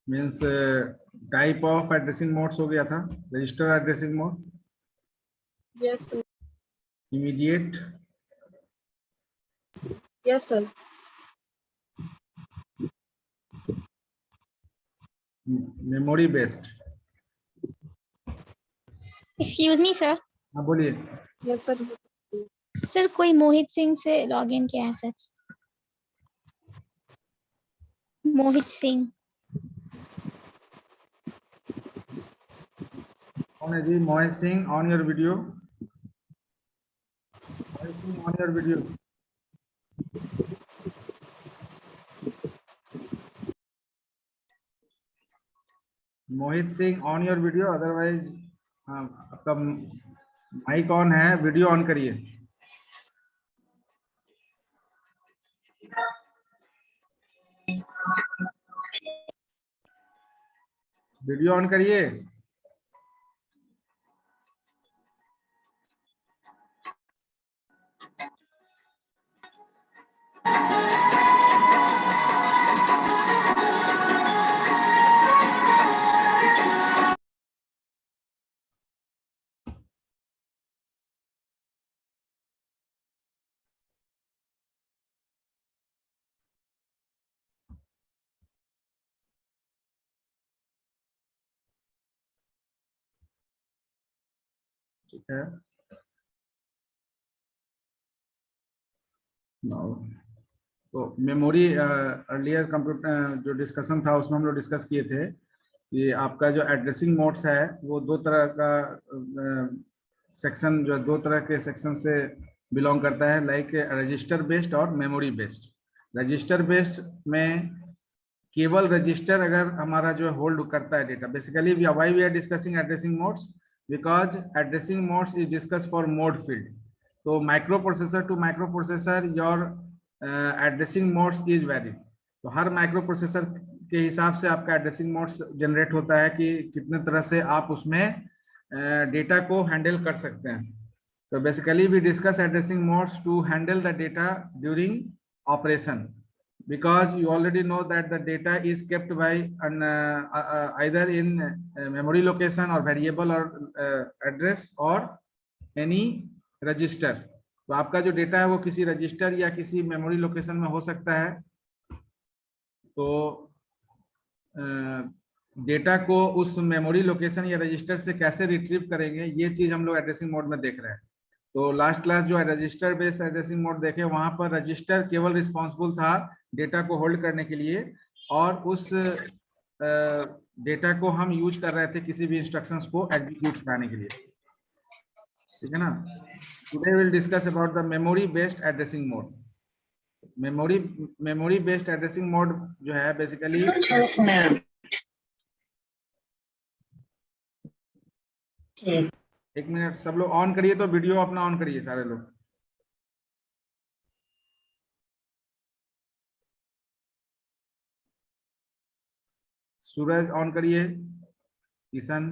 Means type of addressing modes हो गया था। Register addressing mode, Yes, sir. Immediate, Yes, sir. Memory based. Excuse me sir. हाँ बोलिए। Yes, sir. Sir कोई मोहित सिंह से लॉगिन किया है सर। मोहित सिंह। कौन है जी? Mohit Singh, on your video. Mohit Singh, on your video. Mohit Singh, on your video, otherwise आपका माइक ऑन है, वीडियो ऑन करिए। वीडियो ऑन करिए। ठीक है। तो मेमोरी अर्लियर कंप्यूटर जो डिस्कशन था उसमें हम लोग डिस्कस किए थे कि आपका जो एड्रेसिंग मोड्स है वो दो तरह का सेक्शन, जो दो तरह के सेक्शन से बिलोंग करता है, लाइक रजिस्टर बेस्ड और मेमोरी बेस्ड। रजिस्टर बेस्ड में केवल रजिस्टर अगर हमारा जो होल्ड करता है data, basically why we are discussing addressing modes, because addressing modes is discuss for mode field. तो microprocessor to microprocessor your addressing modes is vary. तो हर माइक्रो प्रोसेसर के हिसाब से आपका एड्रेसिंग मोड्स जनरेट होता है कि कितने तरह से आप उसमें डेटा को हैंडल कर सकते हैं। तो basically we discuss addressing modes to handle the data during operation, because you already know that the data is kept by either in memory location or variable or address or any register। तो आपका जो data है वो किसी register या किसी memory location में हो सकता है। तो डेटा को उस मेमोरी लोकेशन या रजिस्टर से कैसे रिट्रीव करेंगे, ये चीज हम लोग एड्रेसिंग मोड में देख रहे हैं। तो लास्ट क्लास जो है रजिस्टर बेस्ड एड्रेसिंग मोड देखे, वहां पर रजिस्टर केवल रिस्पॉन्सिबल था डेटा को होल्ड करने के लिए, और उस डेटा को हम यूज कर रहे थे किसी भी इंस्ट्रक्शंस को एग्जीक्यूट कराने के लिए। ठीक है ना। Today will discuss about the memory based addressing mode. Memory based addressing mode जो है बेसिकली, एक मिनट सब लोग ऑन करिए, तो वीडियो अपना ऑन करिए सारे लोग। सूरज ऑन करिए, किशन,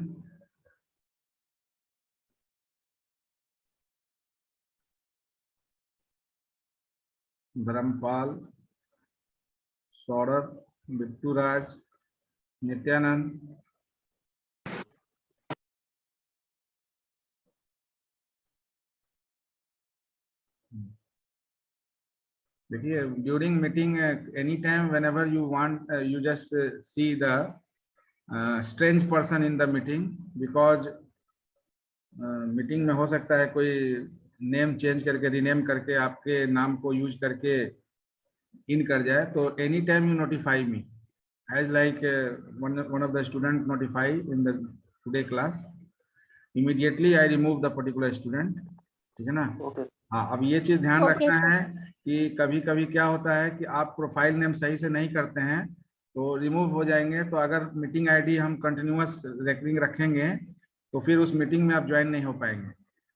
ब्रह्मपाल, सौरभ, बिट्टू राज, नित्यानंद। देखिए during meeting any time whenever you want you just see the strange person in the meeting, because meeting में हो सकता है कोई नेम चेंज करके, रीनेम करके, आपके नाम को यूज करके इन कर जाए। तो any time you notify me as like one of the student notify in the today class, immediately I remove the particular student। ठीक है ना। हाँ, अब ये चीज ध्यान रखना है कि कभी कभी क्या होता है कि आप प्रोफाइल नेम सही से नहीं करते हैं तो रिमूव हो जाएंगे। तो अगर मीटिंग आईडी हम कंटिन्यूअस रिकरिंग रखेंगे तो फिर उस मीटिंग में आप ज्वाइन नहीं हो पाएंगे।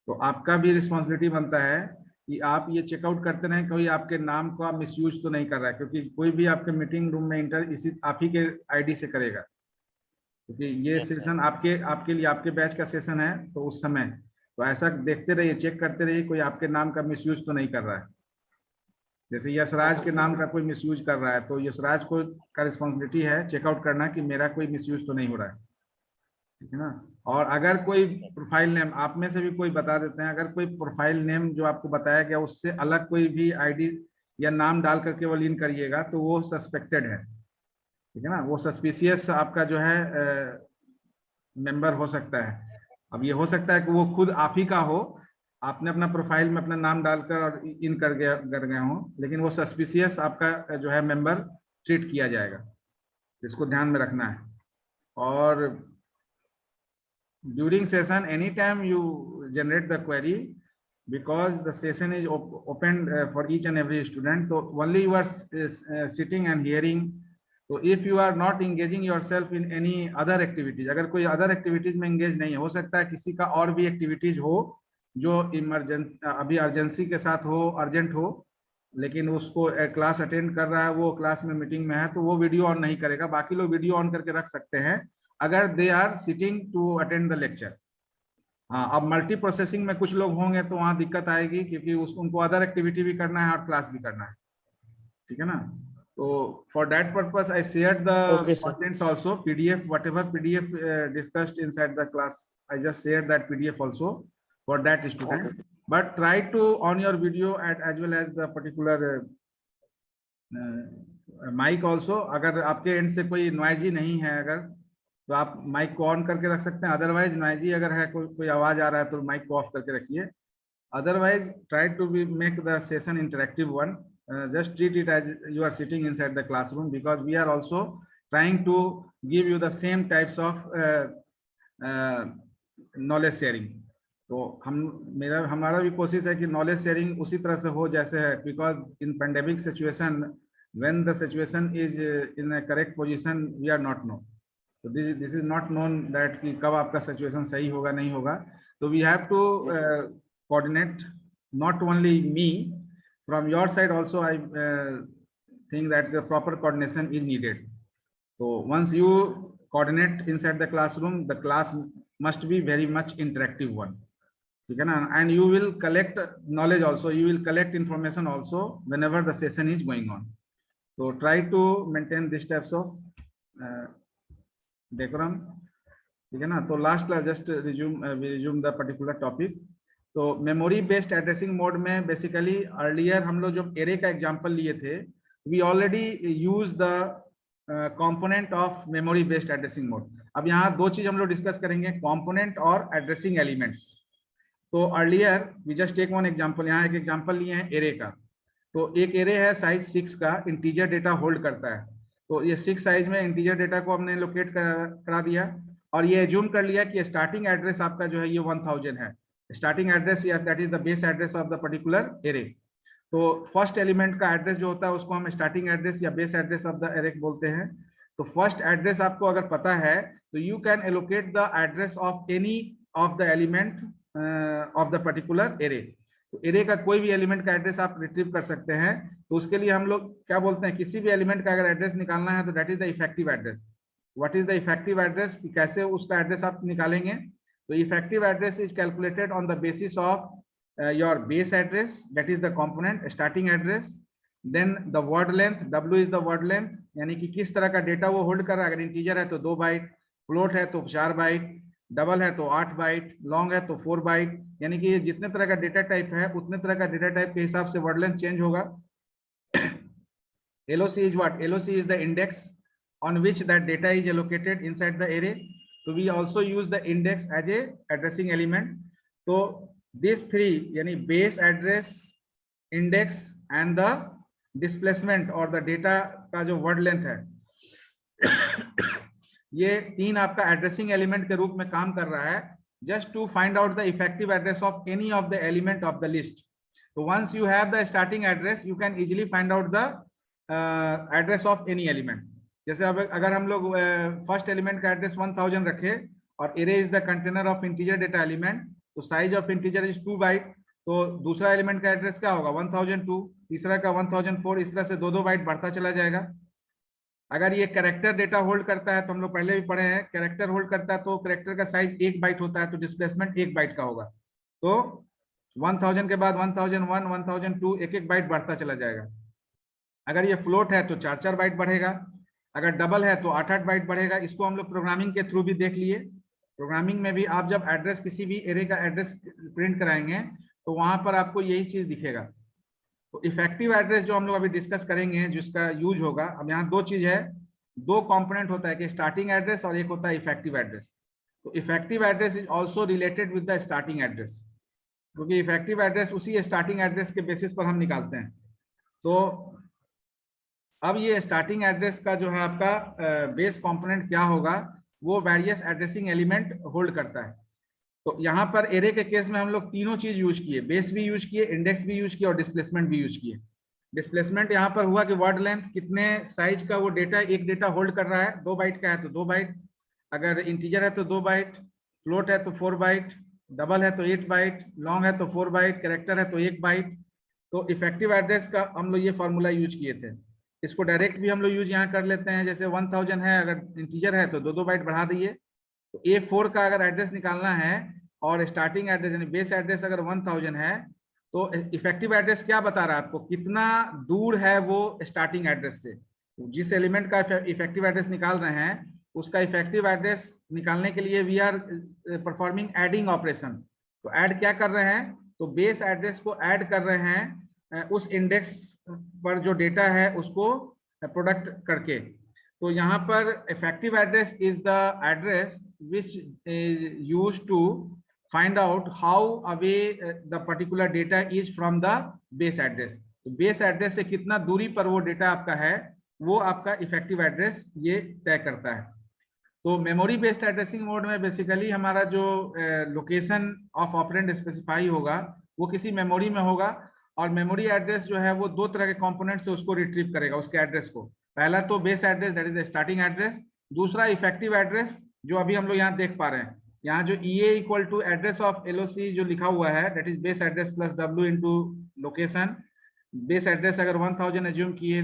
तो आपका भी रिस्पॉन्सिबिलिटी बनता है कि आप ये चेकआउट करते रहें कोई आपके नाम का मिसयूज तो नहीं कर रहा है, क्योंकि कोई भी आपके मीटिंग रूम में इंटर इसी आप ही के आईडी से करेगा, क्योंकि ये सेशन आपके लिए आपके बैच का सेशन है। तो उस समय तो ऐसा देखते रहिए, चेक करते रहिए कोई आपके नाम का मिसयूज तो नहीं कर रहा है। जैसे यशराज के नाम का कोई मिसयूज कर रहा है तो यशराज को का रिस्पॉन्सिबिलिटी है चेकआउट करना कि मेरा कोई मिसयूज तो नहीं हो रहा है, ठीक है ना। और अगर कोई प्रोफाइल नेम आप में से भी कोई बता देते हैं, अगर कोई प्रोफाइल नेम जो आपको बताया गया उससे अलग कोई भी आईडी या नाम डाल करके वो लीन करिएगा तो वो सस्पेक्टेड है, ठीक है ना। वो सस्पिशियस आपका जो है मेंबर हो सकता है। अब ये हो सकता है कि वो खुद आप ही का हो, आपने अपना प्रोफाइल में अपना नाम डालकर और इन कर गए हो, लेकिन वो सस्पिशियस आपका जो है मेंबर ट्रीट किया जाएगा, इसको ध्यान में रखना है। और during session anytime you generate the query, because the session is open for each and every student, so only you are sitting and hearing. So if you are not engaging yourself in any other activities, अगर कोई other activities में engage नहीं है, हो सकता है किसी का और भी activities हो जो इमरजेंट अभी अर्जेंसी के साथ हो, अर्जेंट हो, लेकिन उसको क्लास अटेंड कर रहा है, वो क्लास में मीटिंग में है, तो वो वीडियो ऑन नहीं करेगा, बाकी लोग वीडियो ऑन करके रख सकते हैं अगर they are sitting to attend the lecture. हाँ, अब मल्टी प्रोसेसिंग में कुछ लोग होंगे तो वहां दिक्कत आएगी, क्योंकि उनको अदर एक्टिविटी भी करना है और क्लास भी करना है, ठीक है ना। तो for that purpose I share the contents also, PDF whatever PDF discussed inside the class, I just share that PDF also for that student, but try to on your video as well as the particular mic also. अगर आपके and से कोई noisy नहीं है अगर, तो आप mic को ऑन करके रख सकते हैं, अदरवाइज नॉइजी अगर है, कोई आवाज आ रहा है तो माइक को ऑफ करके रखिए। Otherwise try to be make the session interactive one, just treat it as you are sitting inside the classroom, because we are also trying to give you the same types of knowledge sharing. तो हमारा भी कोशिश है कि knowledge sharing उसी तरह से हो जैसे है, because in pandemic situation when the situation is in a correct position we are not know, so this is not known that कि कब आपका सिचुएशन सही होगा नहीं होगा, तो we have to coordinate, not only me, from your side also I think that the proper coordination is needed. So once you coordinate inside the classroom, the class must be very much interactive one, ठीक है ना, and you will collect knowledge also, you will collect information also whenever the session is going on. So try to maintain this types of decorum, ठीक है ना। तो last just resume the particular topic. तो memory based addressing mode में basically earlier हम लोग जो array का एग्जांपल लिए थे, we already use the component of memory based addressing mode. अब यहाँ दो चीज हम लोग डिस्कस करेंगे, कंपोनेंट और एड्रेसिंग एलिमेंट्स। तो earlier we just take one example, यहाँ एक एग्जांपल लिए हैं एरे का। तो एक एरे है साइज 6 का, इंटीजर डेटा होल्ड करता है, तो ये 6 साइज में इंटीजर डेटा को हमने लोकेट करा दिया, और ये एज्यूम कर लिया कि स्टार्टिंग एड्रेस आपका जो है ये 1000 है, स्टार्टिंग एड्रेस, या that is the base address of the particular array. तो फर्स्ट एलिमेंट का एड्रेस जो होता है उसको हम स्टार्टिंग एड्रेस या base address of the array बोलते हैं। तो फर्स्ट एड्रेस आपको अगर पता है तो you can allocate the address of any of the element of the particular array. तो एरे का कोई भी एलिमेंट का एड्रेस आप रिट्रीव कर सकते हैं। तो उसके लिए हम लोग क्या बोलते हैं, किसी भी एलिमेंट का अगर एड्रेस निकालना है तो that is the effective address. What is the effective address, कैसे उसका एड्रेस आप निकालेंगे? तो effective address is calculated on the basis of your base address, that is the component starting address, then the word length, w is the word length, यानी कि किस तरह का डेटा वो होल्ड कर रहा है। अगर इंटीजर है तो 2 बाइट, फ्लोट है तो 4 बाइट, डबल है तो 8 बाइट, लॉन्ग है तो 4 बाइट, यानी कि जितने तरह का डेटा टाइप है उतने तरह का डेटा टाइप के हिसाब से वर्ड लेंथ चेंज होगा। LOC is what? LOC is the index on which that data is allocated inside the array. So we also use the index as a addressing element. So these three, यानी base address, index and the displacement or the data का जो word length है, ये तीन आपका addressing element के रूप में काम कर रहा है, just to find out the effective address of any of the element of the list. So once you have the starting address, you can easily find out the address of any element. जैसे अब अगर हम लोग first element का address 1000 रखे और array is the container of integer data element, तो size of integer is 2 byte, तो दूसरा एलिमेंट का एड्रेस क्या होगा 1002, तीसरा का 1004, इस तरह से 2-2 बाइट बढ़ता चला जाएगा। अगर ये कैरेक्टर डेटा होल्ड करता है तो हम लोग पहले भी पढ़े हैं, कैरेक्टर होल्ड करता है तो कैरेक्टर का साइज 1 बाइट होता है, तो डिस्प्लेसमेंट 1 बाइट का होगा। तो 1000 के बाद 1001, 1002 एक-एक बाइट बढ़ता चला जाएगा। अगर ये फ्लोट है तो 4-4 बाइट बढ़ेगा, अगर डबल है तो 8-8 बाइट बढ़ेगा। इसको हम लोग प्रोग्रामिंग के थ्रू भी देख लिए। प्रोग्रामिंग में भी आप जब एड्रेस, किसी भी एरे का एड्रेस प्रिंट कराएंगे तो वहां पर आपको यही चीज दिखेगा। तो इफेक्टिव एड्रेस जो हम लोग अभी डिस्कस करेंगे, जिसका यूज होगा, अब यहाँ दो चीज है, दो कंपोनेंट होता है कि स्टार्टिंग एड्रेस और एक होता है इफेक्टिव एड्रेस। तो effective address is also related with the starting address, क्योंकि इफेक्टिव एड्रेस उसी स्टार्टिंग एड्रेस के बेसिस पर हम निकालते हैं। तो अब ये स्टार्टिंग एड्रेस का जो है आपका बेस कंपोनेंट क्या होगा, वो वेरियस एड्रेसिंग एलिमेंट होल्ड करता है। तो यहाँ पर एरे के केस में हम लोग तीनों चीज यूज किए, बेस भी यूज किए, इंडेक्स भी यूज किए और डिस्प्लेसमेंट भी यूज किए। डिस्प्लेसमेंट यहाँ पर हुआ कि वर्ड लेंथ कितने साइज का वो डेटा, एक डेटा होल्ड कर रहा है, 2 बाइट का है तो 2 बाइट, अगर इंटीजर है तो 2 बाइट, फ्लोट है तो 4 बाइट, डबल है तो 8 बाइट, लॉन्ग है तो 4 बाइट, कैरेक्टर है तो 1 बाइट। तो इफेक्टिव एड्रेस का हम लोग ये फॉर्मूला यूज किए थे। इसको डायरेक्ट भी हम लोग यूज यहाँ कर लेते हैं, जैसे 1000 है, अगर इंटीजर है तो 2-2 बाइट बढ़ा दिए। तो A4 का अगर एड्रेस निकालना है और स्टार्टिंग एड्रेस यानी बेस एड्रेस अगर 1000 है, तो इफेक्टिव एड्रेस क्या बता रहा है आपको, कितना दूर है वो स्टार्टिंग एड्रेस से। जिस एलिमेंट का इफेक्टिव एड्रेस निकाल रहे हैं, उसका इफेक्टिव एड्रेस निकालने के लिए we are performing adding operation. तो ऐड क्या कर रहे हैं, तो बेस एड्रेस को ऐड कर रहे हैं उस इंडेक्स पर जो डेटा है उसको प्रोडक्ट करके। तो यहाँ पर effective address is the address which is used to find out how away the particular data is from the base address। तो बेस एड्रेस से कितना दूरी पर वो डेटा आपका है, वो आपका इफेक्टिव एड्रेस ये तय करता है। तो मेमोरी बेस्ड एड्रेसिंग मोड में बेसिकली हमारा जो लोकेशन ऑफ ऑपरेंड स्पेसिफाई होगा वो किसी मेमोरी में होगा, और मेमोरी एड्रेस जो है वो दो तरह के कंपोनेंट से उसको रिट्रीव करेगा उसके एड्रेस को। पहला तो base address that is the starting address, दूसरा इफेक्टिव एड्रेस जो अभी हम लोग यहाँ देख पा रहे हैं। यहाँ जो EA equal to address of LOC जो लिखा हुआ है, that is base address plus W into location. Base address अगर 1000 एज्यूम किए,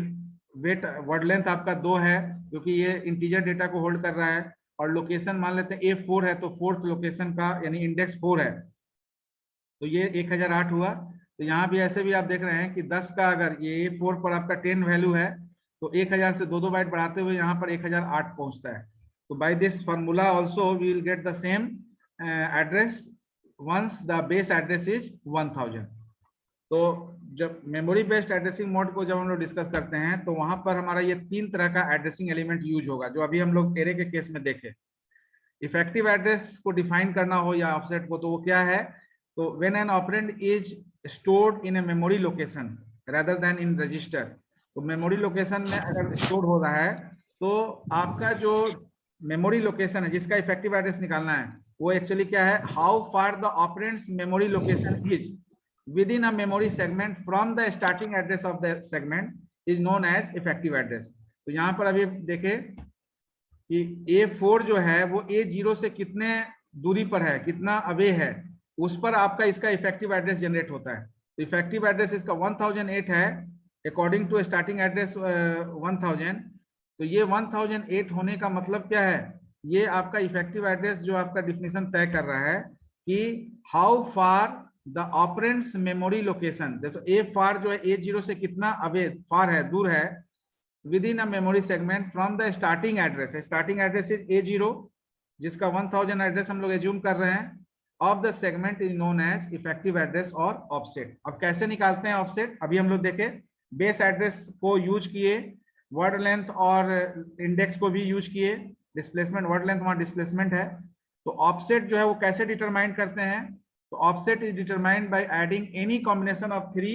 वेट वर्ड लेंथ आपका 2 है क्योंकि ये इंटीजर डेटा को होल्ड कर रहा है, और लोकेशन मान लेते हैं A4 है तो फोर्थ लोकेशन का यानी इंडेक्स 4 है, तो ये 1008 हुआ। तो यहाँ भी ऐसे भी आप देख रहे हैं कि 10 का अगर ये A4 पर आपका 10 वैल्यू है तो 1000 से 2-2 बाइट बढ़ाते हुए यहाँ पर 1008 पहुंचता है। So by this formula also we will get the same address once the base address is 1000। तो जब मेमोरी बेस्ड एड्रेसिंग मोड को जब हम लोग डिस्कस करते हैं तो वहां पर हमारा ये 3 तरह का एड्रेसिंग एलिमेंट यूज होगा, जो अभी हम लोग एरे के केस में देखे। इफेक्टिव एड्रेस को डिफाइन करना हो या ऑफसेट को, तो वो क्या है, तो when an operand is stored in a memory location rather then in register. तो मेमोरी लोकेशन में अगर स्टोर हो रहा है तो आपका जो मेमोरी लोकेशन है जिसका इफेक्टिव एड्रेस निकालना है, वो एक्चुअली क्या है, how far the operands memory location is within a memory segment from the starting address of the segment is known as effective address. तो यहाँ पर अभी देखें कि A4 जो है वो A0 से कितने दूरी पर है, कितना अवे है, उस पर आपका इसका इफेक्टिव एड्रेस जनरेट होता है। तो इफेक्टिव एड्रेस इसका 1008 है अकॉर्डिंग टू स्टार्टिंग एड्रेस 1000। तो ये 1008 होने का मतलब क्या है, ये आपका इफेक्टिव एड्रेस जो आपका डिफिनेशन तय कर रहा है कि how far the operands memory location. देखो ए फार जो है A0 से कितना अवे फार है, दूर है, with in a memory segment from the starting address. Starting address is A0 जिसका 1000 एड्रेस हम लोग एज्यूम कर रहे हैं, of the segment is known as effective address और ऑफसेट। अब कैसे निकालते हैं ऑफसेट, अभी हम लोग देखे बेस एड्रेस को यूज किए, वर्ड लेंथ और इंडेक्स को भी यूज किए, डिस्प्लेसमेंट वर्ड लेंथ वहां डिस्प्लेसमेंट है। तो ऑफसेट जो है वो कैसे डिटरमाइन करते हैं, तो offset is determined by adding any combination of 3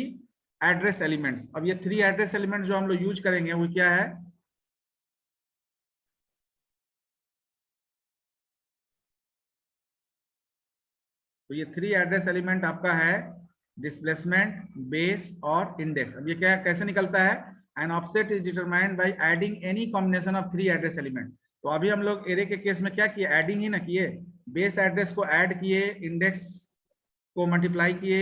address elements. अब ये 3 एड्रेस एलिमेंट जो हम लोग यूज करेंगे वो क्या है, तो ये 3 एड्रेस एलिमेंट आपका है डिस्प्लेसमेंट, बेस और इंडेक्स। अब ये क्या कैसे निकलता है, an offset is determined by adding any combination of 3 address element. तो अभी हम लोग एरे के केस में क्या किए, एडिंग ही ना किए, बेस एड्रेस को ऐड किए, इंडेक्स को मल्टीप्लाई किए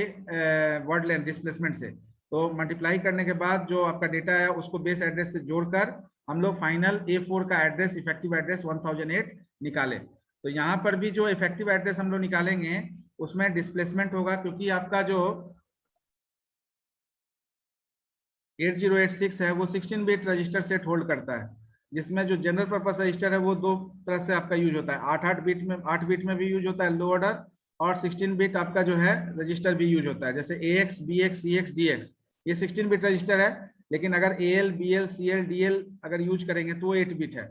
वर्ड लेंथ डिस्प्लेसमेंट से। तो मल्टीप्लाई करने के बाद जो आपका डेटा है उसको बेस एड्रेस से जोड़कर हम लोग फाइनल A4 का एड्रेस इफेक्टिव एड्रेस 1008 निकाले। तो यहाँ पर भी जो इफेक्टिव एड्रेस हम लोग निकालेंगे उसमें डिस्प्लेसमेंट होगा, क्योंकि आपका जो 8086 है वो 16 बिट रजिस्टर सेट होल्ड करता है, जिसमें जो जनरल पर्पस रजिस्टर है वो दो तरह से आपका यूज होता है। 8 बिट में भी यूज होता है लो ऑर्डर, और 16 बिट आपका जो है रजिस्टर भी यूज होता है, जैसे AX, BX, CX, DX, ये 16 बिट रजिस्टर है। लेकिन अगर AL, BL, CL, DL अगर यूज करेंगे तो 8 बिट है।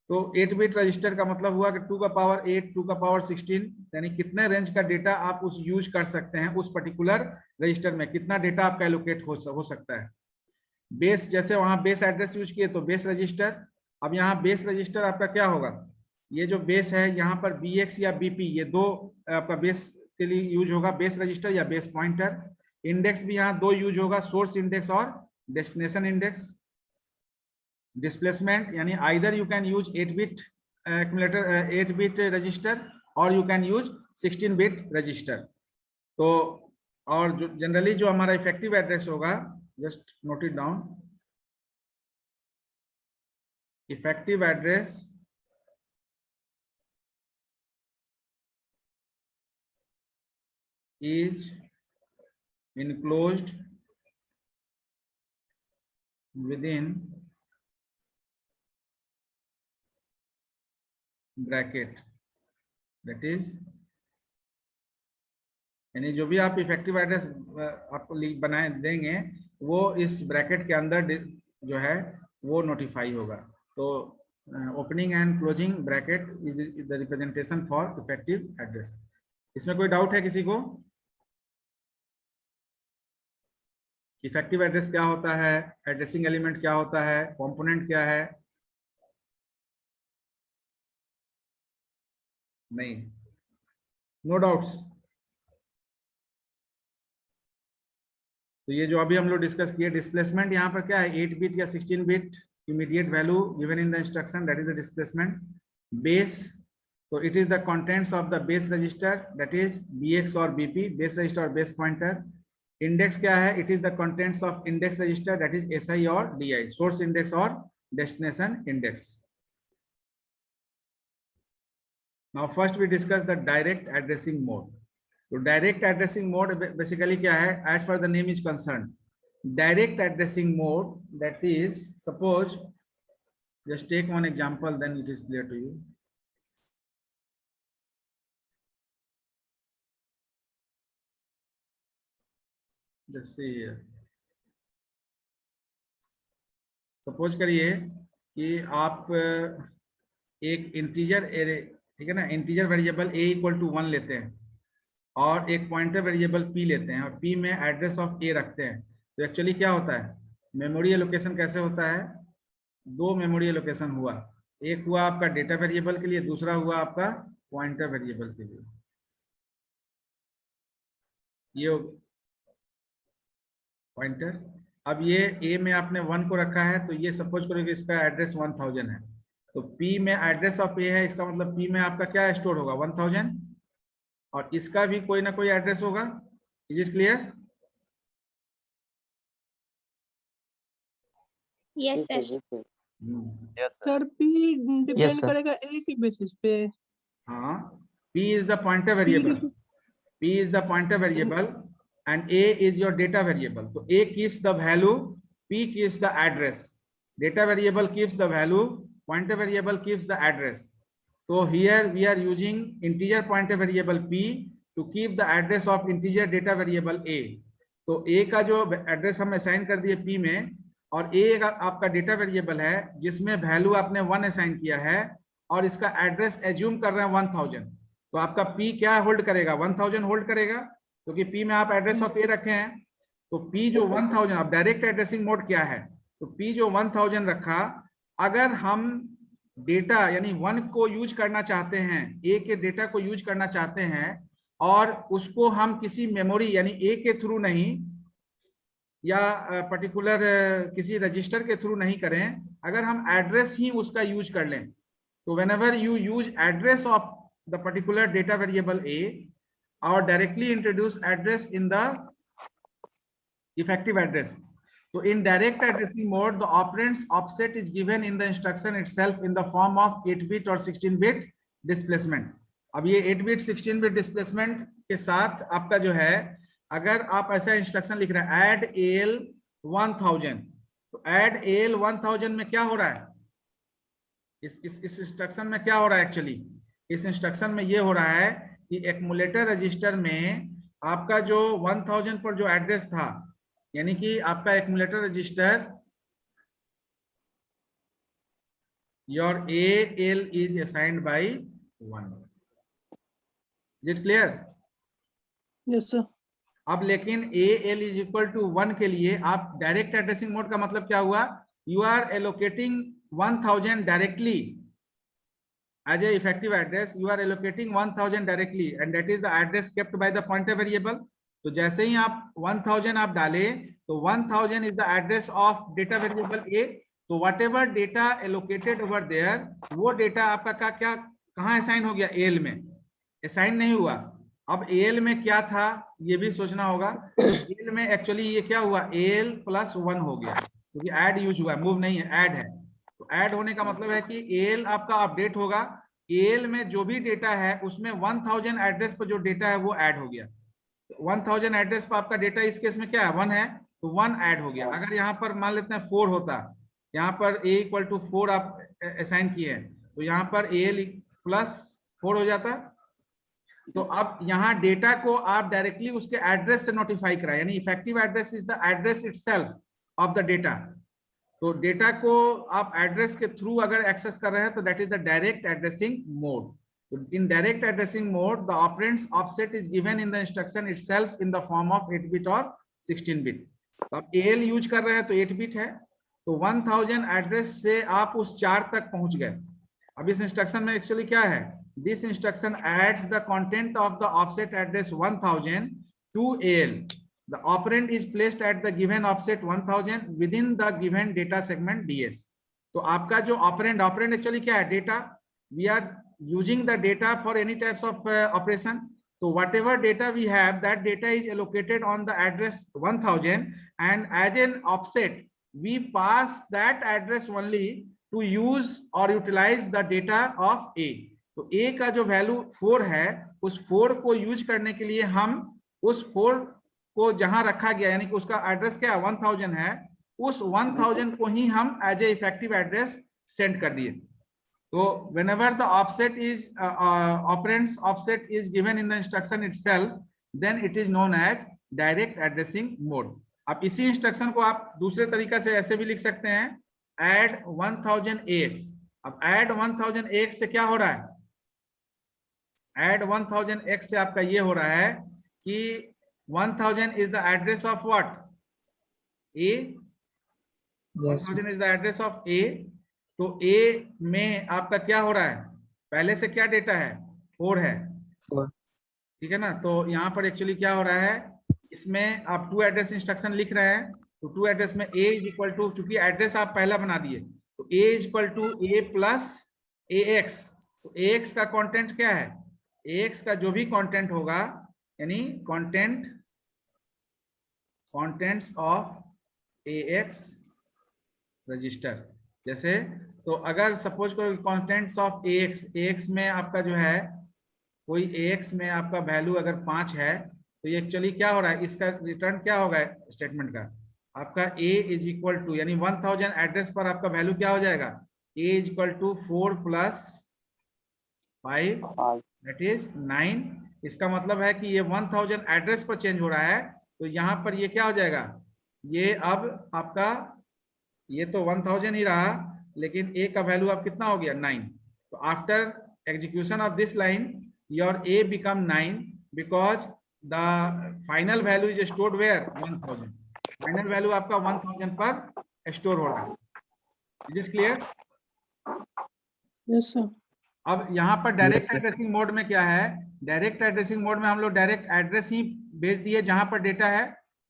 तो 8 बिट रजिस्टर का मतलब हुआ कि 2 का पावर 8, 2 का पावर 16, यानी कितने रेंज का डेटा आप उस यूज कर सकते हैं उस पर्टिकुलर रजिस्टर में, कितना डेटा आपका एलोकेट हो सकता है। बेस, जैसे वहां बेस एड्रेस यूज किए तो बेस रजिस्टर। अब यहाँ बेस रजिस्टर आपका क्या होगा, ये जो बेस है यहाँ पर BX या BP, ये दो आपका बेस के लिए यूज होगा, बेस रजिस्टर या बेस पॉइंटर। इंडेक्स भी यहाँ दो यूज होगा, सोर्स इंडेक्स और डेस्टिनेशन इंडेक्स। डिस्प्लेसमेंट यानी either you can use 8 bit accumulator 8 bit register, और you can use 16 bit register. तो और जो जनरली जो हमारा इफेक्टिव एड्रेस होगा, just note it down, effective address is enclosed within bracket, that is, यानी जो भी आप इफेक्टिव एड्रेस आपको बनाए देंगे वो इस ब्रैकेट के अंदर जो है वो नोटिफाई होगा। तो opening and closing bracket is the representation for effective address. इसमें कोई डाउट है किसी को? इफेक्टिव एड्रेस क्या होता है, एड्रेसिंग एलिमेंट क्या होता है, कंपोनेंट क्या है? नहीं, नो डाउट्स। तो ये जो अभी हम लोग डिस्कस किए, डिस्प्लेसमेंट यहाँ पर क्या है, 8 बिट या 16 bit immediate value given in the instruction, that is the displacement. Base, तो it is the contents of the base register, that is BX और BP, बेस रजिस्टर और बेस पॉइंटर। इंडेक्स क्या है, it is the contents of index register, that is SI और DI, source index और destination index. Now first we discuss the direct addressing mode. तो direct addressing mode basically क्या है, as per the name is concern, direct addressing mode, that is, suppose, just take one example then it is clear to you. Just see here, suppose करिए कि आप एक integer array, ठीक है ना, integer variable a = 1 लेते हैं और एक पॉइंटर वेरिएबल p लेते हैं और p में एड्रेस ऑफ a रखते हैं। तो एक्चुअली क्या होता है, मेमोरी एलोकेशन कैसे होता है, दो मेमोरी एलोकेशन हुआ, एक हुआ आपका डेटा वेरिएबल के लिए, दूसरा हुआ आपका पॉइंटर वेरिएबल के लिए। ये पॉइंटर, अब ये a में आपने 1 को रखा है, तो ये सपोज करो कि इसका एड्रेस 1000 है, तो p में एड्रेस ऑफ a है, इसका मतलब p में आपका क्या स्टोर होगा, 1000, और इसका भी कोई ना कोई एड्रेस होगा। Is it clear? Yes sir. Sir P depend करेगा A के बेसिस पे। हाँ, P is the pointer variable, P is the pointer variable and A is your data variable. So A keeps the value, P keeps the address, data variable keeps the value, pointer variable keeps the address. So here we are using integer pointer variable P to keep the address of integer data variable A. तो A का जो address हम assign कर दिए P में, और A आपका data variable है जिसमें वैल्यू आपने 1 असाइन किया है, और इसका एड्रेस एज्यूम कर रहे हैं 1000, तो आपका P क्या होल्ड करेगा, 1000 होल्ड करेगा, क्योंकि P में आप एड्रेस ऑफ A रखे हैं। तो P जो 1000, अब डायरेक्ट एड्रेसिंग मोड क्या है, तो P जो 1000 रखा, अगर हम डेटा यानी 1 को यूज करना चाहते हैं, A के डेटा को यूज करना चाहते हैं, और उसको हम किसी मेमोरी यानी A के थ्रू नहीं या पर्टिकुलर किसी रजिस्टर के थ्रू नहीं करें, अगर हम एड्रेस ही उसका यूज कर लें, तो whenever you use address of the particular data variable A or directly introduce address in the effective address. So in direct addressing mode, the operand's offset is given in the instruction itself in the form of 8-bit or 16-bit displacement. अब ये 8-bit 16-bit displacement के साथ आपका जो है, अगर आप ऐसा इंस्ट्रक्शन लिख रहे हैं add AL 1000, तो ऐड AL 1000 में क्या हो रहा है, इस इंस्ट्रक्शन में क्या हो रहा है एक्चुअली, इस इंस्ट्रक्शन में ये हो रहा है कि एक्यूमुलेटर रजिस्टर में आपका जो 1000 पर जो एड्रेस था, यानी कि आपका accumulator register your AL is assigned by 1. Is it clear? Yes sir. अब लेकिन AL is equal to 1 के लिए आप डायरेक्ट एड्रेसिंग मोड का मतलब क्या हुआ, you are allocating 1000 directly as a effective address, you are allocating 1000 directly and that is the address kept by the pointer variable. तो जैसे ही आप 1000 आप डाले तो 1000 is the address of data variable A, तो whatever data allocated over there, वो data आपका क्या कहाँ असाइन हो गया, AL में असाइन नहीं हुआ। अब AL में क्या था ये भी सोचना होगा, AL में एक्चुअली ये क्या हुआ, AL + 1 हो गया क्योंकि ऐड यूज हुआ, मूव नहीं है, ऐड है। तो ऐड होने का मतलब है कि AL आपका अपडेट होगा, AL में जो भी डेटा है उसमें 1000 एड्रेस पर जो डेटा है वो ऐड हो गया। 1000 एड्रेस पर आपका डेटा इस केस में क्या है, 1 है, तो 1 ऐड हो गया। अगर यहाँ पर मान लेते हैं 4 होता, यहाँ पर A = 4 आप असाइन किए हैं, तो यहाँ पर AL + 4 हो जाता। तो अब यहाँ डेटा को आप डायरेक्टली उसके एड्रेस से नोटिफाई कराए, यानी effective address is the address itself of the data. तो डेटा को आप एड्रेस के थ्रू अगर एक्सेस कर रहे हैं तो that is the direct addressing mode. In direct addressing mode, the operand's offset is given in the instruction itself in the form of 8 bit or 16 bit. तो आप AL यूज कर रहे हैं तो 8 बिट है, तो 1000 एड्रेस से आप उस 4 तक पहुंच गए। अब इस इंस्ट्रक्शन में एक्चुअली क्या है, this instruction adds the content of the offset address 1000 to AL. The operand is placed at the given offset 1000 within the given data segment DS. तो आपका जो ऑपरेंड एक्चुअली क्या है, data. We are using the data for any types of operation. So whatever data we have, that data is allocated on the address 1000 and as an offset we pass that address only to use or utilize the data of A. तो A का जो value 4 है, उस 4 को use करने के लिए हम उस 4 को जहां रखा गया, यानी कि उसका एड्रेस क्या 1000 है, उस 1000 को ही हम as a effective address send कर दिए। So whenever the offset is operand's offset is given in the instruction itself, then it is known as direct addressing mode. अब इसी इंस्ट्रक्शन को आप दूसरे तरीका से ऐसे भी लिख सकते हैं, add 1000 AX। अब add 1000 AX से क्या हो रहा है, add 1000 X से आपका ये हो रहा है कि 1000 is the address of what, A। 1000 is the address of A। तो A में आपका क्या हो रहा है, पहले से क्या डेटा है, 4 है, ठीक है ना। तो यहाँ पर एक्चुअली क्या हो रहा है, इसमें आप 2 एड्रेस इंस्ट्रक्शन लिख रहे हैं, तो 2 एड्रेस में A = चूंकि एड्रेस आप पहला बना दिए, तो A = A + AX। तो AX का कंटेंट क्या है, AX का जो भी कंटेंट होगा, यानी कंटेंट्स ऑफ AX रजिस्टर। जैसे तो अगर सपोज कोई कंटेंट्स ऑफ AX में आपका जो है, कोई AX में आपका वैल्यू अगर 5 है, तो ये एक्चुअली क्या हो रहा है, इसका रिटर्न क्या होगा स्टेटमेंट का, आपका A = यानी 1000 एड्रेस पर आपका वैल्यू क्या हो जाएगा, A = 4 + 5 दैट इज 9। इसका मतलब है कि ये 1000 एड्रेस पर चेंज हो रहा है, तो यहाँ पर ये क्या हो जाएगा, ये अब आपका ये तो 1000 ही रहा, लेकिन A का वैल्यू अब कितना हो गया, 9। तो after execution of this line your A become 9 because the final value is stored where 1000। Final value आपका 1000 पर स्टोर हो रहा है। Is it clear? Yes sir. अब यहाँ पर डायरेक्ट एड्रेसिंग मोड में क्या है, डायरेक्ट एड्रेसिंग मोड में हम लोग डायरेक्ट एड्रेस ही भेज दिए जहां पर डेटा है।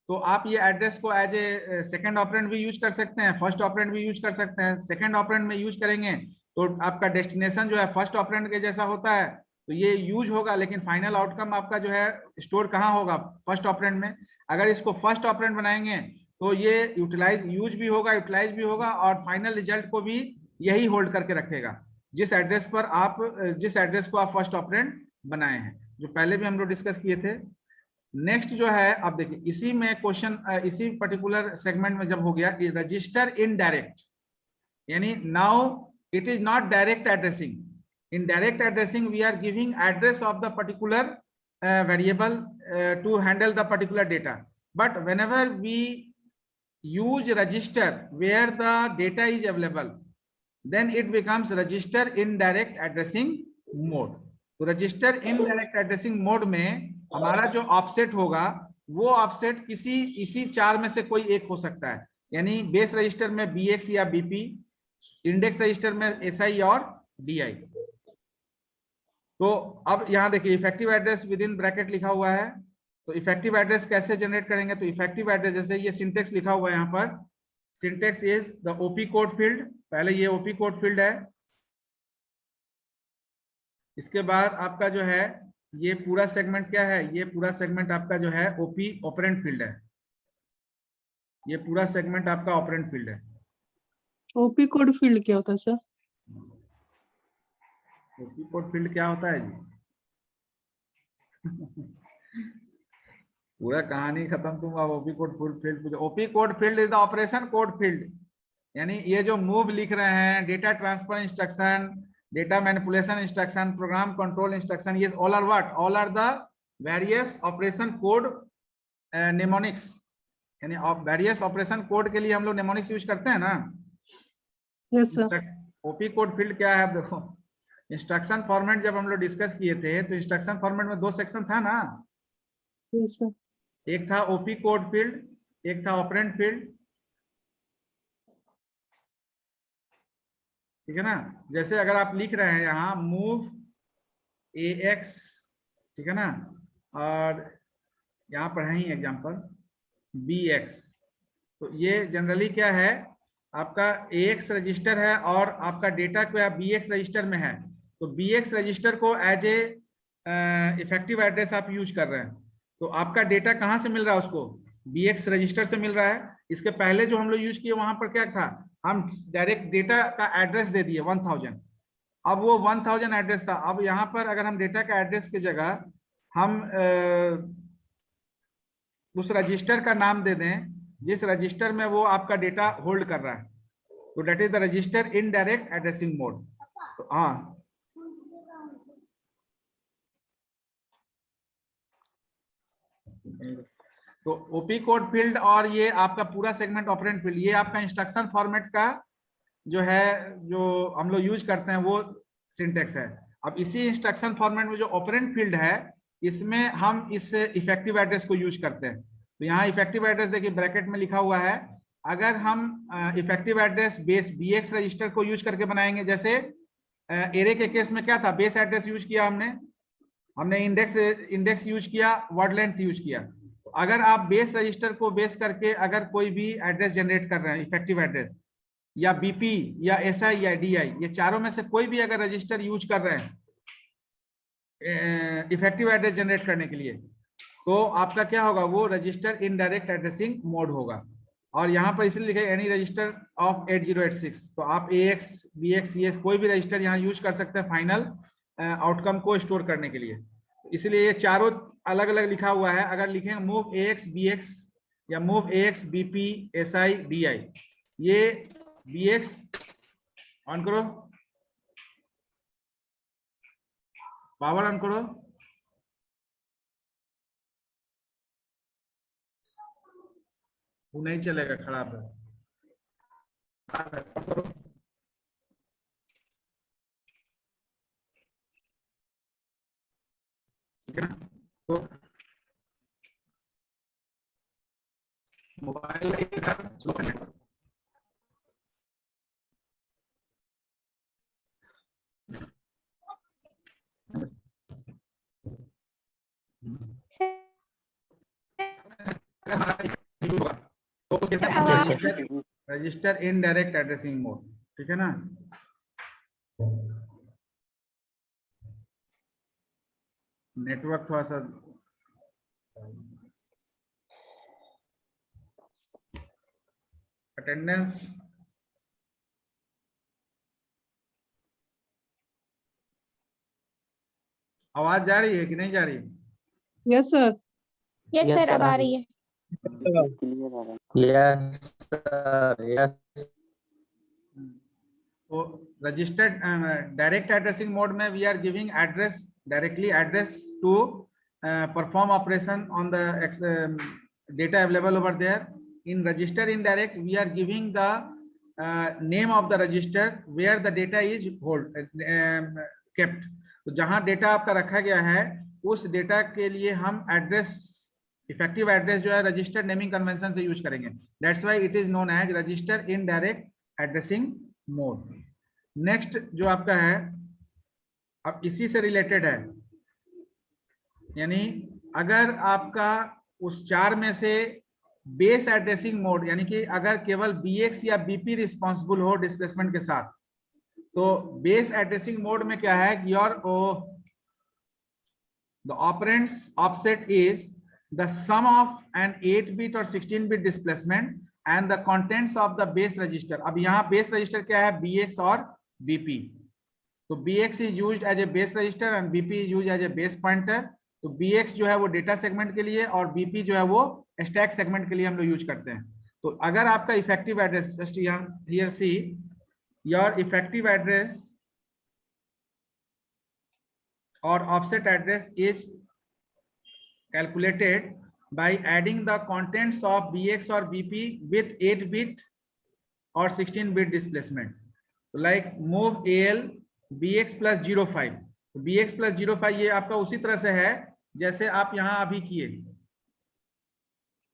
तो आप ये एड्रेस को एज ए सेकंड ऑपरेंड भी यूज कर सकते हैं, फर्स्ट ऑपरेंड भी यूज कर सकते हैं। सेकंड ऑपरेंड में यूज करेंगे तो आपका डेस्टिनेशन जो है फर्स्ट ऑपरेंड के जैसा होता है, तो ये यूज होगा, लेकिन फाइनल आउटकम आपका जो है स्टोर कहाँ होगा, फर्स्ट ऑपरेंड में। अगर इसको फर्स्ट ऑपरेंड बनाएंगे तो ये यूज भी होगा, यूटिलाइज भी होगा, और फाइनल रिजल्ट को भी यही होल्ड करके रखेगा जिस एड्रेस को आप फर्स्ट ऑपरेंड बनाए हैं, जो पहले भी हम लोग डिस्कस किए थे। नेक्स्ट जो है, अब देखिए इसी में क्वेश्चन, इसी पर्टिकुलर सेगमेंट में जब हो गया कि रजिस्टर इनडायरेक्ट, यानी now it is not direct addressing. In direct addressing we are giving address of the particular variable to handle the particular data, but whenever we use register where the data is available, then it becomes register indirect addressing mode. तो register indirect addressing mode में हमारा जो offset होगा वो offset इसी चार में से कोई एक हो सकता है, यानी बेस रजिस्टर में BX या BP, इंडेक्स रजिस्टर में SI और DI. तो अब यहाँ देखिए effective address with in bracket लिखा हुआ है. तो इफेक्टिव एड्रेस कैसे जनरेट करेंगे? तो इफेक्टिव एड्रेस जैसे ये सिंटेक्स लिखा हुआ है यहाँ पर, syntax is the op code field. पहले ये ओपी कोड फील्ड है, इसके बाद आपका जो है ये पूरा सेगमेंट क्या है? ये पूरा सेगमेंट आपका जो है ओपी ऑपरेंट फील्ड है. ये पूरा सेगमेंट आपका ऑपरेंट फील्ड है. ओपी कोड फील्ड क्या होता है सर? ओपी कोड फील्ड क्या होता है जी? पूरा कहानी खत्म, तुम अब op code field. Op code field is the operation code field, यानी ये जो मूव लिख रहे हैं, data transfer instruction, data manipulation instruction, program control instruction, ये all are what? All are the various operation code mnemonics. यानी various operation code के लिए हम लोग नेमोनिक्स यूज करते हैं ना. Yes sir. Op code field क्या है? देखो इंस्ट्रक्शन फॉर्मेट जब हम लोग डिस्कस किए थे तो इंस्ट्रक्शन फॉर्मेट में दो सेक्शन था ना. Yes sir. एक था ओपी कोड फील्ड, एक था ऑपरेंट फील्ड. ठीक है ना. जैसे अगर आप लिख रहे हैं यहाँ मूव AX, ठीक है ना, और यहाँ पर है ही एग्जांपल BX, तो ये जनरली क्या है? आपका AX रजिस्टर है और आपका डेटा क्या BX रजिस्टर में है. तो BX रजिस्टर को एज ए इफेक्टिव एड्रेस आप यूज कर रहे हैं. तो आपका डेटा कहाँ से मिल रहा है? उसको BX रजिस्टर से मिल रहा है. इसके पहले जो हम लोग यूज किए वहां पर क्या था? हम डायरेक्ट डेटा का एड्रेस दे दिए 1000. अब वो 1000 एड्रेस था. अब यहाँ पर अगर हम डेटा का एड्रेस की जगह हम उस रजिस्टर का नाम दे दें जिस रजिस्टर में वो आपका डेटा होल्ड कर रहा है, तो that is the register indirect addressing mode. तो हाँ, तो ओपी कोड फील्ड और ये आपका पूरा सेगमेंट ऑपरेंट फील्ड, ये आपका इंस्ट्रक्शन फॉर्मेट का जो है, जो हम लोग यूज करते हैं वो सिंटेक्स है. अब इसी इंस्ट्रक्शन फॉर्मेट में जो ऑपरेंट फील्ड है, इसमें हम इस इफेक्टिव एड्रेस को यूज करते हैं. तो यहाँ इफेक्टिव एड्रेस देखिए ब्रैकेट में लिखा हुआ है. अगर हम effective address base BX register को यूज करके बनाएंगे, जैसे एरे के केस में क्या था? बेस एड्रेस यूज किया हमने इंडेक्स यूज किया, वर्ड लेंथ यूज किया. तो अगर आप बेस रजिस्टर को बेस करके अगर कोई भी एड्रेस जनरेट कर रहे हैं, इफेक्टिव एड्रेस या BP या SI या DI, ये चारों में से कोई भी अगर रजिस्टर यूज कर रहे हैं इफेक्टिव एड्रेस जनरेट करने के लिए, तो आपका क्या होगा? वो रजिस्टर इनडायरेक्ट एड्रेसिंग मोड होगा. और यहाँ पर इसलिए लिखे एनी रजिस्टर ऑफ 8086. तो आप AX BX CX कोई भी रजिस्टर यहाँ यूज कर सकते हैं फाइनल आउटकम को स्टोर करने के लिए. इसलिए ये चारों अलग अलग लिखा हुआ है. अगर लिखेंगे मूव AX BX या move AX BP SI DI, ये BX ऑन करो, पावर ऑन करो. वो नहीं चलेगा, खराब है. ठीक है ना. तो मोबाइल स्लो करने पर तो रजिस्टर इनडायरेक्ट एड्रेसिंग मोड. ठीक है ना. नेटवर्क थोड़ा सा अटेंडेंस आवाज जा रही है कि नहीं जा रही? Yes sir. Yes Yes, sir, sir, अब आ आ रही है। Yes, sir. Yes. तो रजिस्टर्ड डायरेक्ट एड्रेसिंग मोड में we are giving address directly address to perform operation on the data available over there. In register indirect we are giving the name of the register where the data is hold kept. तो जहां data आपका रखा गया है उस data के लिए हम एड्रेस इफेक्टिव एड्रेस जो है रजिस्टर्ड नेमिंग कन्वेंशन से यूज करेंगे. That's why it is known as register indirect addressing mode. Next जो आपका है अब इसी से रिलेटेड है, यानी अगर आपका उस चार में से बेस एड्रेसिंग मोड यानी कि अगर केवल BX या BP रिस्पॉन्सिबल हो डिस्प्लेसमेंट के साथ, तो बेस एड्रेसिंग मोड में क्या है, your the operands offset is the sum of an 8-bit और 16-bit displacement and the contents of the base register. अब यहाँ बेस रजिस्टर क्या है, BX और BP. तो BX is used as a base register and BP is used as a base pointer. तो BX जो है वो डेटा सेगमेंट के लिए और BP जो है वो स्टैक सेगमेंट के लिए हम लोग यूज करते हैं. तो अगर आपका effective address just here see your effective address और offset address is calculated by adding the contents of BX or BP with 8-bit or 16-bit displacement. So like move AL BX plus 05. तो BX plus 05 ये आपका उसी तरह से है जैसे आप यहां अभी किए.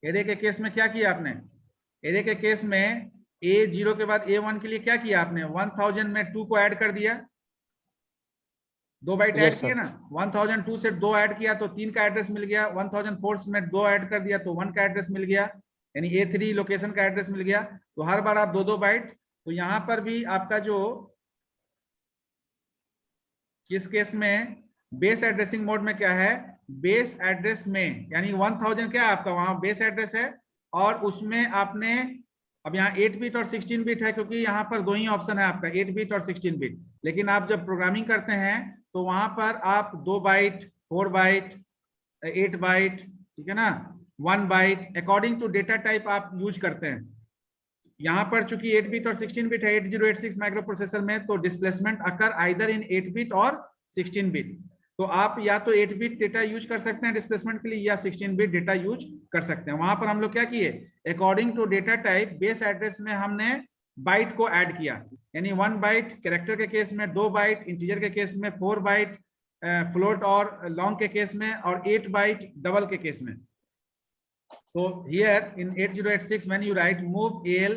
एरे के केस में क्या किया आपने, एरे के केस में A0 के बाद A1 के लिए क्या किया आपने, 1000 में 2 को ऐड कर दिया, 2 बाइट ऐड किया ना. 1002 से 2 ऐड किया तो 3 का एड्रेस मिल गया. 1004 में 2 ऐड कर दिया तो 1 का एड्रेस मिल गया, यानी A3 लोकेशन का एड्रेस मिल गया. तो हर बार आप 2-2 बाइट. तो यहां पर भी आपका जो इस केस में बेस एड्रेसिंग मोड में क्या है, बेस एड्रेस में यानी 1000 क्या है आपका वहां बेस एड्रेस है और उसमें आपने अब यहाँ 8-bit और 16-bit है क्योंकि यहाँ पर 2 ही ऑप्शन है आपका 8-bit और 16-bit. लेकिन आप जब प्रोग्रामिंग करते हैं तो वहां पर आप 2 बाइट 4 बाइट 8 बाइट, ठीक है ना, 1 byte according to data type आप यूज करते हैं. यहाँ पर चूंकि 8-bit और 16-bit है 8086 माइक्रो प्रोसेसर में, तो displacement occur either in 8-bit और 16-bit. तो आप या तो 8-bit डेटा यूज कर सकते हैं डिस्प्लेसमेंट के लिए या 16-bit डेटा यूज कर सकते हैं. वहां पर हम लोग क्या किए, according to data type base address में हमने बाइट को ऐड किया, यानी 1 बाइट कैरेक्टर के केस में, 2 बाइट इंटीजर के केस में, 4 बाइट फ्लोट और लॉन्ग के केस में और 8 बाइट डबल के केस में. So here in 8086 when you write move AL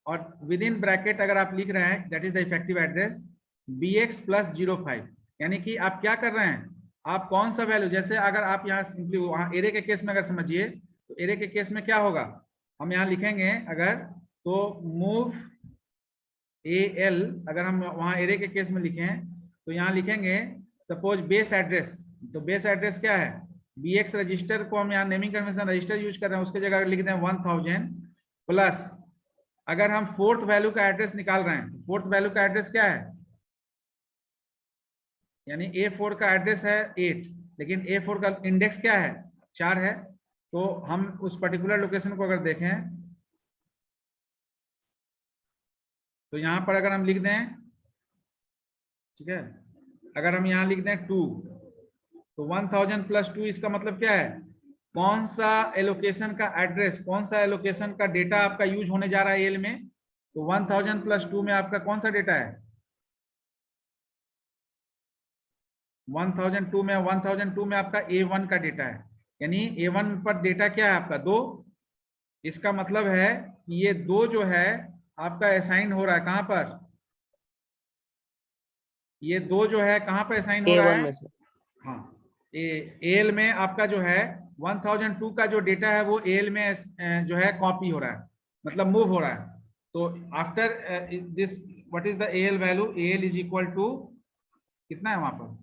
और within bracket अगर आप लिख रहे हैं that is the effective address BX plus 05, यानी कि आप क्या कर रहे हैं, आप कौन सा वैल्यू, जैसे अगर आप यहाँ सिंपली वहाँ एरे के केस में अगर समझिए तो एरे के केस में क्या होगा, हम यहाँ लिखेंगे अगर तो move AL, अगर हम वहाँ एरे के केस में लिखें तो यहाँ लिखेंगे सपोज बेस एड्रेस. तो बेस एड्रेस क्या है, BX रजिस्टर को हम यहाँ नेमिंग कन्वेंशन रजिस्टर यूज कर रहे हैं, उसके जगह लिख दें 1000 प्लस अगर हम 4th वैल्यू का एड्रेस निकाल रहे हैं, 4th वैल्यू का एड्रेस क्या है, यानी A4 का एड्रेस है 8 लेकिन A4 का इंडेक्स क्या है 4 है. तो हम उस पर्टिकुलर लोकेशन को अगर देखें तो यहाँ पर अगर हम लिख दें, ठीक है, अगर हम यहाँ लिख दें 2 तो 1000 प्लस 2 इसका मतलब क्या है, कौन सा एलोकेशन का एड्रेस, कौन सा एलोकेशन का डेटा आपका यूज होने जा रहा है एल में. तो 1000 प्लस 2 में आपका कौन सा डेटा है, 1002 में आपका A1 का डेटा है, यानी A1 पर डेटा क्या है आपका 2. इसका मतलब है कि ये 2 जो है आपका असाइन हो रहा है कहां पर, ये 2 जो है कहां पर असाइन हो रहा है, हाँ AL में आपका जो है 1002 का जो डेटा है वो AL में जो है कॉपी हो रहा है, मतलब मूव हो रहा है. तो after this what is the AL value, AL is equal to कितना है वहां पर,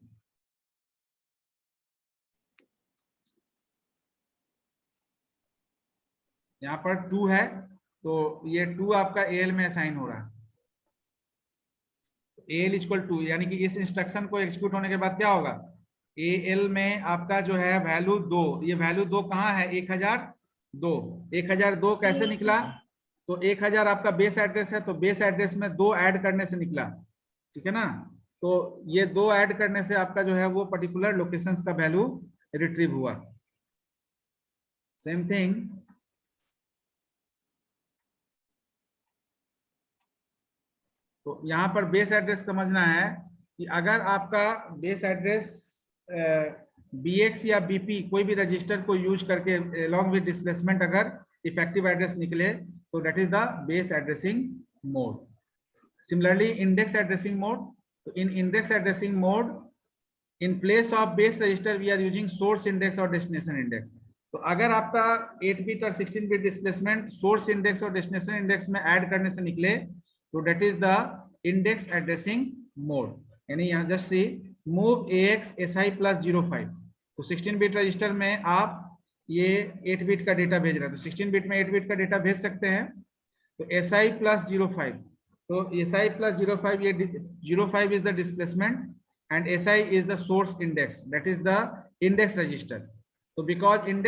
यहाँ पर 2 है तो ये 2 आपका AL में असाइन हो रहा है. AL इक्वल टू यानी कि इस इंस्ट्रक्शन को एग्जीक्यूट होने के बाद क्या होगा, AL में आपका जो है वैल्यू 2, ये वैल्यू 2 कहाँ है? 1002। 1002 कैसे निकला? तो 1000 आपका बेस एड्रेस है, तो बेस एड्रेस में 2 ऐड करने से निकला, ठीक है ना। तो ये 2 ऐड करने से आपका जो है वो पर्टिकुलर लोकेशंस का वैल्यू रिट्रीव हुआ। सेम थिंग तो यहाँ पर बेस एड्रेस समझना है कि अगर आपका बेस एड्रेस BX या BP कोई भी रजिस्टर को यूज करके along with डिस्प्लेसमेंट अगर इफेक्टिव एड्रेस निकले तो that is the base addressing mode. Similarly, index addressing mode. So in index addressing mode, in place of base register we are using source index or destination index. तो अगर आपका 8 bit और 16 bit displacement source index और destination index में add करने से निकले तो that is the index addressing mode. यानी यहाँ just see move AX SI plus 05. तो 16 बिट रजिस्टर में आप ये 8 बिट का डेटा भेज रहे हैं, तो 16 बिट में 8 बिट का डेटा भेज सकते हैं। तो SI plus 05, तो SI plus 05, ये 05 is the displacement and SI is the source index, that is the index register. So because index